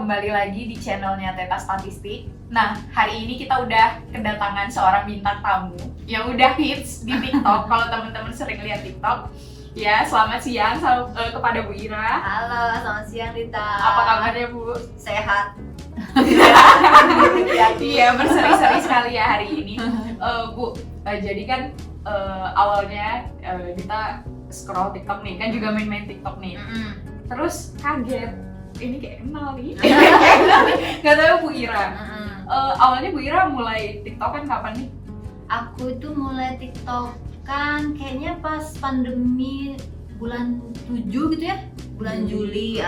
kembali lagi di channelnya Teta Statistik. Nah, hari ini kita udah kedatangan seorang bintang tamu yang udah hits di TikTok. Kalau teman-teman sering lihat TikTok, ya selamat siang kepada Bu Ira. Halo, selamat siang Rita. Apa kabarnya Bu? Sehat. Iya, berseri-seri sekali ya hari ini. Bu, jadi kan awalnya kita scroll TikTok nih, kan juga main-main TikTok nih. Terus kaget, ini kayak kenal nih. Gak tahu Bu Ira. Awalnya Bu Ira mulai TikTok kan kapan nih? Aku itu mulai TikTok kan kayaknya pas pandemi bulan 7 gitu ya, bulan Juli.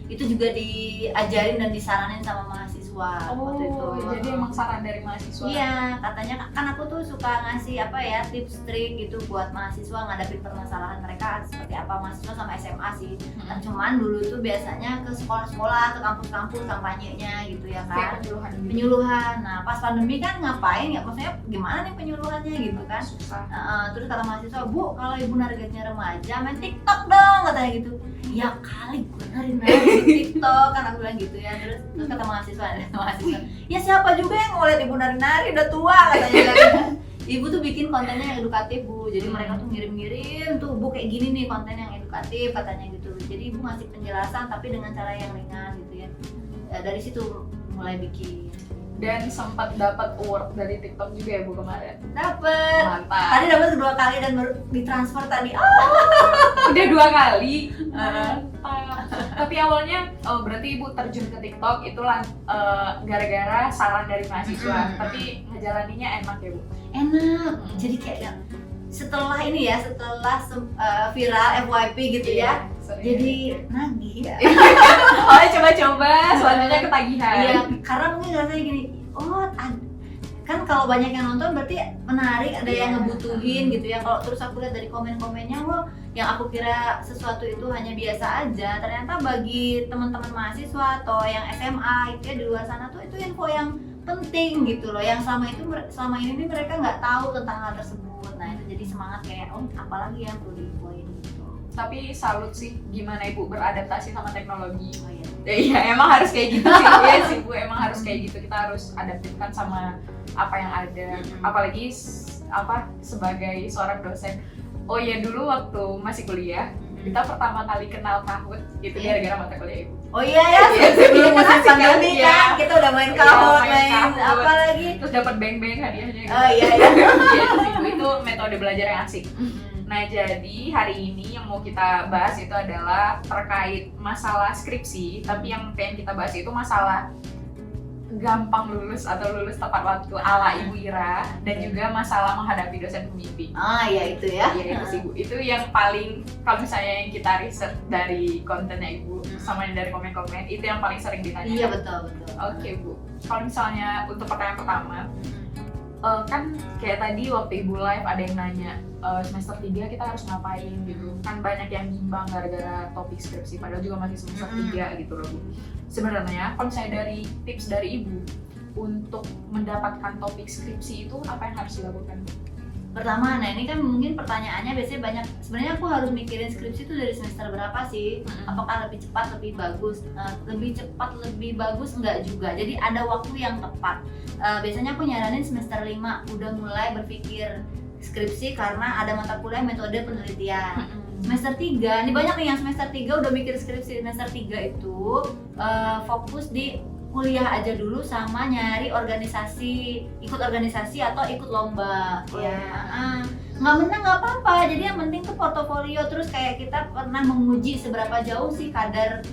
Itu juga diajarin dan disaranin sama mahasiswa waktu itu. Jadi emang saran dari mahasiswa? Iya, katanya kan aku tuh suka ngasih tips trik gitu buat mahasiswa ngadapin permasalahan mereka seperti apa, mahasiswa sama SMA sih. Kan cuman dulu tuh biasanya ke sekolah-sekolah, ke kampus-kampus kampanyenya gitu ya kan. Penyuluhan. Nah, pas pandemi kan ngapain ya? Maksudnya gimana nih penyuluhannya gitu kan? Susah. Terus kata mahasiswa, "Bu, kalau ibu targetnya remaja main TikTok dong," katanya gitu. Ya kali gue nari-nari TikTok kan aku bilang gitu ya. Terus kata mahasiswa, ya siapa juga yang mau lihat ibu nari-nari, udah tua katanya kan. Ibu tuh bikin kontennya yang edukatif Bu, jadi mereka tuh ngirim-ngirim tuh, Bu kayak gini nih konten yang edukatif katanya gitu. Jadi ibu ngasih penjelasan tapi dengan cara yang ringan gitu ya. Dari situ mulai bikin. Dan sempat dapat award dari TikTok juga ya Bu kemarin? Dapet. Mantap. Tadi dapat 2 kali dan baru ditransfer tadi. Udah 2 kali. Mantap. Tapi awalnya berarti Ibu terjun ke TikTok itu gara-gara saran dari mahasiswa. Tapi ngejalaninnya enak ya Bu? Enak. Jadi kayak setelah ini ya, setelah viral FYP gitu ya. Jadi nagih ya. Oh, coba-coba selanjutnya ketagihan. Iya, karena mungkin rasanya gini, kan kalau banyak yang nonton berarti menarik, ada yang ngebutuhin gitu ya. Kalau terus aku lihat dari komen-komennya, wah, yang aku kira sesuatu itu hanya biasa aja, ternyata bagi teman-teman mahasiswa atau yang SMA itu ya di luar sana tuh itu info yang penting gitu loh, yang selama ini mereka nggak tahu tentang hal tersebut. Nah itu jadi semangat kayak, apalagi yang perlu diinfoin gitu. Tapi salut sih gimana Ibu beradaptasi sama teknologi. Oh iya. Iya, emang harus kayak gitu sih. Iya sih Bu, emang harus kayak gitu. Kita harus adaptifkan sama apa yang ada. Apalagi sebagai seorang dosen. Oh iya, dulu waktu masih kuliah, kita pertama kali kenal Kahoot itu gara-gara mata kuliah Ibu. Oh iya ya, sebelum musim pandemi kan, kita udah main Kahoot, main apa lagi? Terus dapat beng-beng hadiahnya gitu. Oh iya. Itu metode belajar yang asik. Nah, jadi hari ini yang mau kita bahas itu adalah terkait masalah skripsi, tapi yang pengen kita bahas itu masalah gampang lulus atau lulus tepat waktu ala Ibu Ira, dan juga masalah menghadapi dosen pembimbing. Iya itu ya. Iya itu sih Bu. Itu yang paling, kalau misalnya yang kita riset dari kontennya Ibu sama yang dari komen-komen, itu yang paling sering ditanya. Iya betul. Oke Bu. Kalau misalnya untuk pertanyaan pertama, kan kayak tadi waktu Ibu live ada yang nanya semester 3 kita harus ngapain gitu. Kan banyak yang bimbang gara-gara topik skripsi, padahal juga masih semester 3 gitu loh Bu. Sebenarnya kalau misalnya dari tips dari Ibu untuk mendapatkan topik skripsi itu apa yang harus dilakukan? Pertama, nah ini kan mungkin pertanyaannya biasanya banyak. Sebenarnya aku harus mikirin skripsi itu dari semester berapa sih? Apakah lebih cepat, lebih bagus? Lebih cepat, lebih bagus enggak juga. Jadi ada waktu yang tepat. Biasanya aku nyaranin semester 5 udah mulai berpikir skripsi karena ada mata kuliah metode penelitian. Semester 3, ini banyak nih yang semester 3 udah mikir skripsi. Semester 3 itu fokus di kuliah aja dulu sama nyari organisasi, ikut organisasi atau ikut lomba. Nggak menang nggak apa-apa, jadi yang penting tuh portofolio. Terus kayak kita pernah menguji seberapa jauh sih kadar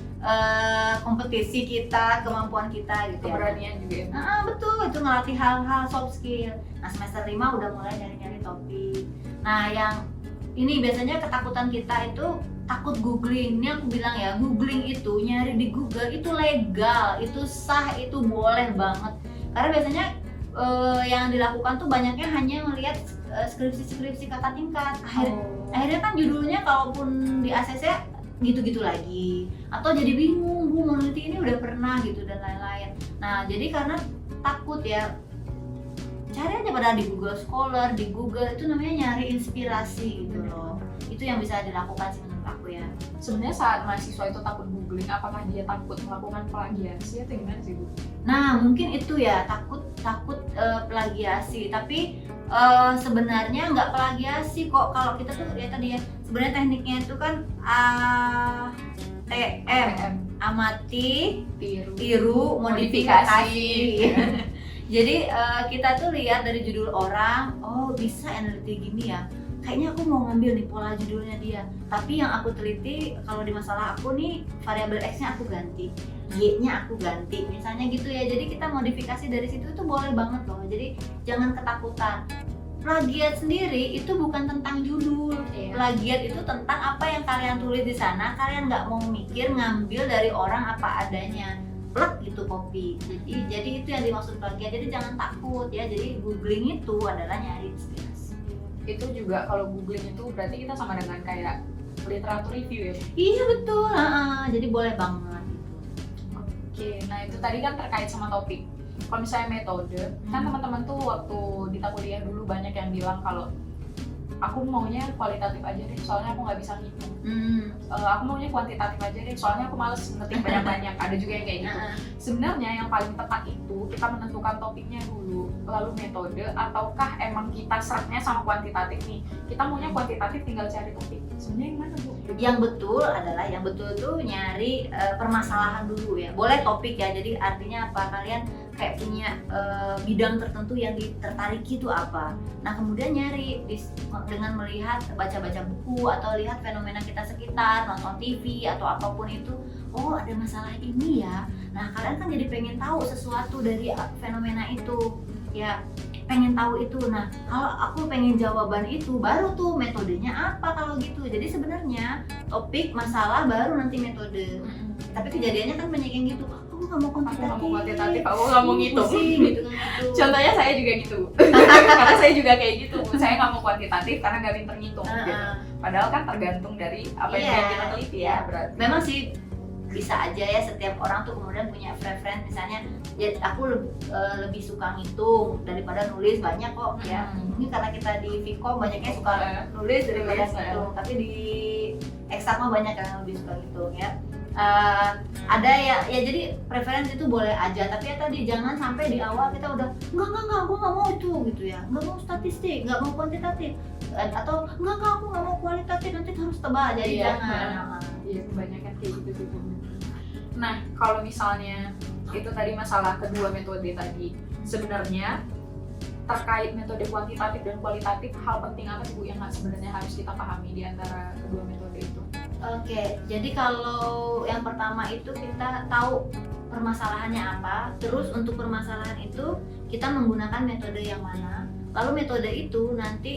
kompetisi kita, kemampuan kita gitu. Keberanian juga ya? Betul, itu ngelatih hal-hal soft skill. Nah semester 5 udah mulai nyari-nyari topik. Nah yang ini biasanya ketakutan kita itu takut googling. Ini aku bilang ya, googling itu, nyari di Google itu legal, itu sah, itu boleh banget. Karena biasanya yang dilakukan tuh banyaknya hanya melihat skripsi-skripsi kakak tingkat. Akhirnya kan judulnya kalaupun di ACC gitu-gitu lagi, atau jadi bingung, Bu meneliti ini udah pernah gitu dan lain-lain. Nah jadi karena takut ya, cari aja pada di Google Scholar, di Google itu namanya nyari inspirasi gitu loh. Itu yang bisa dilakukan sih menurut aku ya. Sebenarnya saat mahasiswa itu takut googling, apakah dia takut melakukan plagiasi atau gimana sih Bu? Nah mungkin itu ya takut plagiasi, tapi sebenarnya nggak plagiasi kok. Kalau kita tuh ya tadi ya, sebenarnya tekniknya itu kan ATM, amati, tiru, modifikasi. Jadi kita tuh lihat dari judul orang, oh bisa NLP gini ya, kayaknya aku mau ngambil nih pola judulnya dia, tapi yang aku teliti kalau di masalah aku nih variabel X-nya aku ganti, Y-nya aku ganti, misalnya gitu ya. Jadi kita modifikasi dari situ itu boleh banget loh. Jadi jangan ketakutan. Plagiat sendiri itu bukan tentang judul, plagiat itu tentang apa yang kalian tulis di sana. Kalian nggak mau mikir, ngambil dari orang apa adanya, plek gitu copy. Jadi itu yang dimaksud plagiat. Jadi jangan takut ya. Jadi googling itu adalah nyari inspirasi. Itu juga kalau googling itu berarti kita sama dengan kayak literatur review ya? Iya betul, jadi boleh banget gitu. Oke, nah itu tadi kan terkait sama topik. Kalau misalnya metode, kan teman-teman tuh waktu di kuliah dulu banyak yang bilang kalau aku maunya kualitatif aja deh, soalnya aku nggak bisa ngitung. Aku maunya kuantitatif aja deh, soalnya aku males ngetik banyak-banyak. Ada juga yang kayak gitu. Sebenarnya yang paling tepat itu kita menentukan topiknya dulu, lalu metode, ataukah emang kita seretnya sama kuantitatif nih? Kita maunya kuantitatif, tinggal cari topik. Sebenarnya yang mana Bu? Yang betul tuh nyari permasalahan dulu ya. Boleh topik ya. Jadi artinya apa? Kalian kayak punya bidang tertentu yang ditertariki itu apa. Nah kemudian nyari dengan melihat baca-baca buku atau lihat fenomena kita sekitar, nonton TV atau apapun itu. Oh ada masalah ini ya. Nah kalian kan jadi pengen tahu sesuatu dari fenomena itu ya, pengen tahu itu. Nah kalau aku pengen jawaban itu, baru tuh metodenya apa kalau gitu. Jadi sebenarnya topik, masalah, baru nanti metode. Tapi kejadiannya kan banyak yang gitu, aku nggak mau kuantitatif, aku nggak mau ngitung gitu kan gitu. Contohnya saya juga gitu. Karena saya juga kayak gitu, saya nggak mau kuantitatif karena nggak pinter ngitung gitu. Padahal kan tergantung dari apa yang kita teliti ya berarti. Memang sih bisa aja ya, setiap orang tuh kemudian punya preference. Misalnya ya aku lebih suka ngitung daripada nulis, banyak kok ya. Mungkin karena kita di Vkom banyaknya suka nulis daripada ngitung, tapi di eksak mah banyak yang lebih suka ngitung ya. Ada ya jadi preferensi itu boleh aja, tapi ya tadi jangan sampai di awal kita udah enggak aku nggak mau itu gitu ya, nggak mau statistik, nggak mau kuantitatif, atau enggak aku nggak mau kualitatif, nanti harus tebal. Jadi jangan. Iya kebanyakan kayak gitu sih. Nah kalau misalnya itu tadi masalah kedua metode tadi, sebenarnya terkait metode kuantitatif dan kualitatif, hal penting apa sih Bu yang sebenarnya harus kita pahami di antara kedua metode itu? Oke, jadi kalau yang pertama itu kita tahu permasalahannya apa, terus untuk permasalahan itu kita menggunakan metode yang mana, lalu metode itu nanti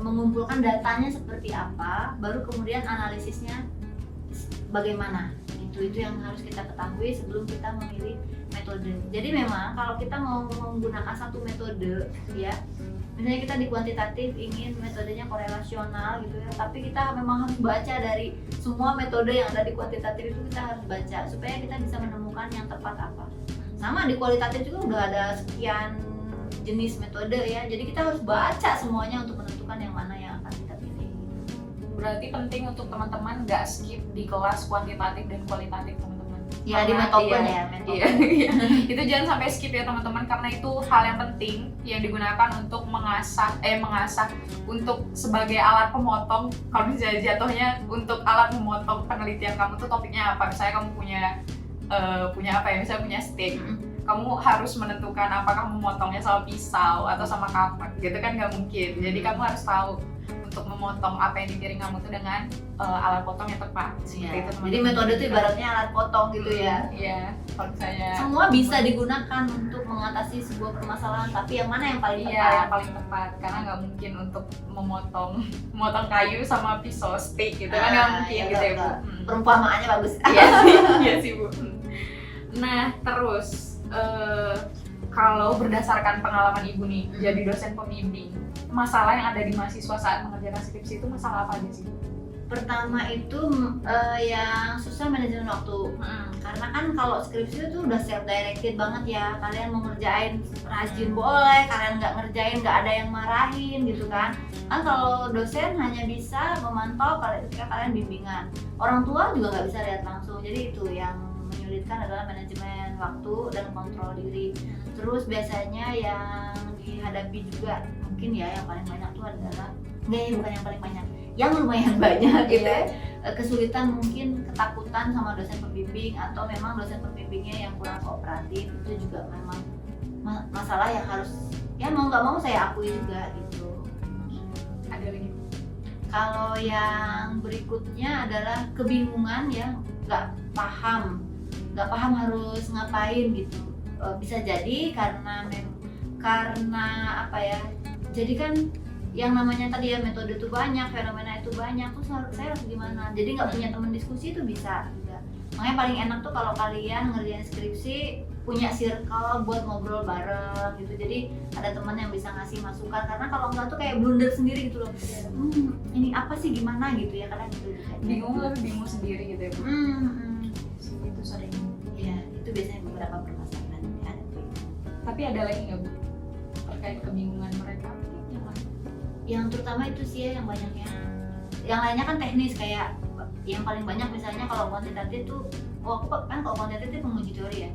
mengumpulkan datanya seperti apa, baru kemudian analisisnya bagaimana. Itu yang harus kita ketahui sebelum kita memilih metode. Jadi memang kalau kita mau menggunakan satu metode ya, misalnya kita di kuantitatif ingin metodenya korelasional gitu ya, tapi kita memang harus baca dari semua metode yang ada di kuantitatif, itu kita harus baca supaya kita bisa menemukan yang tepat apa. Sama di kualitatif juga udah ada sekian jenis metode ya, jadi kita harus baca semuanya untuk menentukan yang mana yang akan kita pilih. Berarti penting untuk teman-teman nggak skip di kelas kuantitatif dan kualitatif teman-teman. Ya di Metopen ya. Iya. Itu jangan sampai skip ya teman-teman, karena itu hal yang penting yang digunakan untuk mengasah untuk sebagai alat pemotong. Kalau misalnya jatuhnya untuk alat memotong penelitian kamu tuh topiknya apa. Misalnya kamu punya apa ya, misalnya punya steak. Kamu harus menentukan apakah memotongnya sama pisau atau sama kapak gitu kan, nggak mungkin. Jadi kamu harus tahu untuk memotong apa yang di piring kamu tuh dengan alat potong yang tepat. Ya. Itu, jadi metode itu ibaratnya alat potong gitu ya. Iya. Kalau misalnya semua bisa digunakan untuk mengatasi sebuah permasalahan, tapi yang mana yang paling tepat? Iya, yang paling tepat. Karena nggak mungkin untuk memotong kayu sama pisau steak gitu kan, nggak mungkin gitu ya Bu. Perumpamaannya bagus. Iya sih Bu. Nah terus kalau berdasarkan pengalaman Ibu nih jadi dosen pembimbing, masalah yang ada di mahasiswa saat mengerjakan skripsi itu masalah apa aja sih? Pertama itu yang susah manajemen waktu. Karena kan kalau skripsi itu udah self directed banget ya, kalian mau ngerjain rajin boleh, kalian nggak ngerjain nggak ada yang marahin gitu kan. Kalau dosen hanya bisa memantau ketika kalian bimbingan, orang tua juga nggak bisa lihat langsung, jadi itu yang menyulitkan adalah manajemen waktu dan kontrol diri. Terus biasanya yang dihadapi juga mungkin ya yang paling banyak tuh adalah bukan yang paling banyak, yang lumayan banyak gitu ya, kesulitan mungkin ketakutan sama dosen pembimbing atau memang dosen pembimbingnya yang kurang kooperatif. Itu juga memang masalah yang harus ya mau nggak mau saya akui juga gitu. Ada lagi? Kalau yang berikutnya adalah kebingungan ya, nggak paham harus ngapain gitu. Bisa jadi karena apa ya, jadi kan yang namanya tadi ya metode itu banyak, fenomena itu banyak, terus saya harus gimana, jadi nggak punya teman diskusi itu bisa juga. Makanya paling enak tuh kalau kalian ngerjain skripsi punya circle buat ngobrol bareng gitu, jadi ada teman yang bisa ngasih masukan, karena kalau enggak tuh kayak blunder sendiri gitu loh. Ini apa sih gimana gitu ya, kalian gitu bingung sendiri gitu ya Bu. Itu sering ya, itu biasanya beberapa permasalahan yang ada tuh. Tapi ada lagi nggak Bu terkait kebingungan mereka yang lain? Yang terutama itu sih ya yang banyaknya. Yang lainnya kan teknis, kayak yang paling banyak misalnya kalau kuantitatif tuh, aku kan kalau kuantitatif menguji teori ya.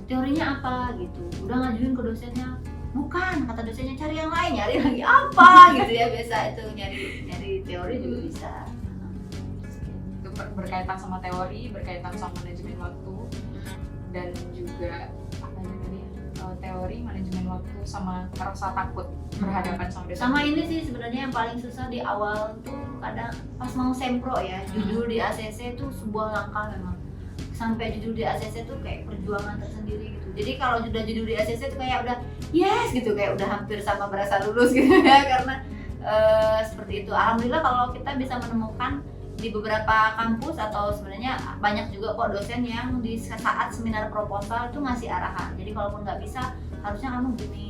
Teorinya apa gitu, udah ngajuin ke dosennya, bukan, kata dosennya cari yang lain, nyari lagi apa gitu ya, biasa itu nyari teori juga bisa. Itu berkaitan sama teori, berkaitan sama manajemen waktu, dan juga apa tadi ya, teori, manajemen waktu, sama rasa takut berhadapan sama dosen. Sama ini sih sebenarnya yang paling susah di awal tuh, kadang pas mau sempro ya, judul di ACC itu sebuah langkah memang. Sampai judul di ACC tuh kayak perjuangan tersendiri gitu. Jadi kalau udah judul di ACC tuh kayak udah yes gitu, kayak udah hampir sama berasa lulus gitu ya, karena seperti itu. Alhamdulillah kalau kita bisa menemukan di beberapa kampus, atau sebenarnya banyak juga kok dosen yang di saat seminar proposal itu ngasih arahan. Jadi kalaupun nggak bisa, harusnya kamu gini.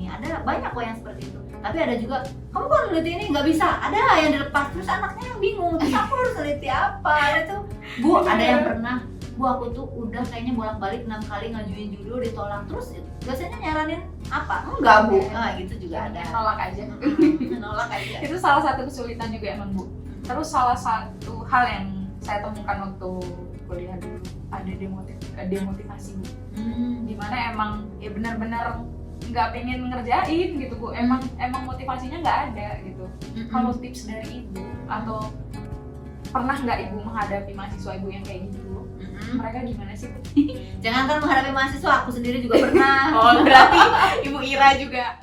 Ada banyak kok yang seperti itu. Tapi ada juga, kamu kok neliti ini nggak bisa, ada yang dilepas, terus anaknya yang bingung, terus aku harus neliti apa itu. Bu, ada yang pernah, Bu aku tuh udah kayaknya bolak-balik 6 kali ngajuin judul ditolak, terus dosennya nyaranin apa? Enggak Bu, nah gitu juga ada. Nolak aja. Nolak aja. Itu salah satu kesulitan juga emang Bu. Terus salah satu hal yang saya temukan waktu kuliah dulu, ada demotivasi Bu. Dimana emang ya benar-benar nggak pengen ngerjain gitu Bu, emang motivasinya nggak ada gitu. Kalau tips dari Ibu, atau pernah nggak Ibu menghadapi mahasiswa Ibu yang kayak gitu? Mereka gimana sih Bu? Jangankan menghadapi mahasiswa, aku sendiri juga pernah. Oh berarti Ibu Ira juga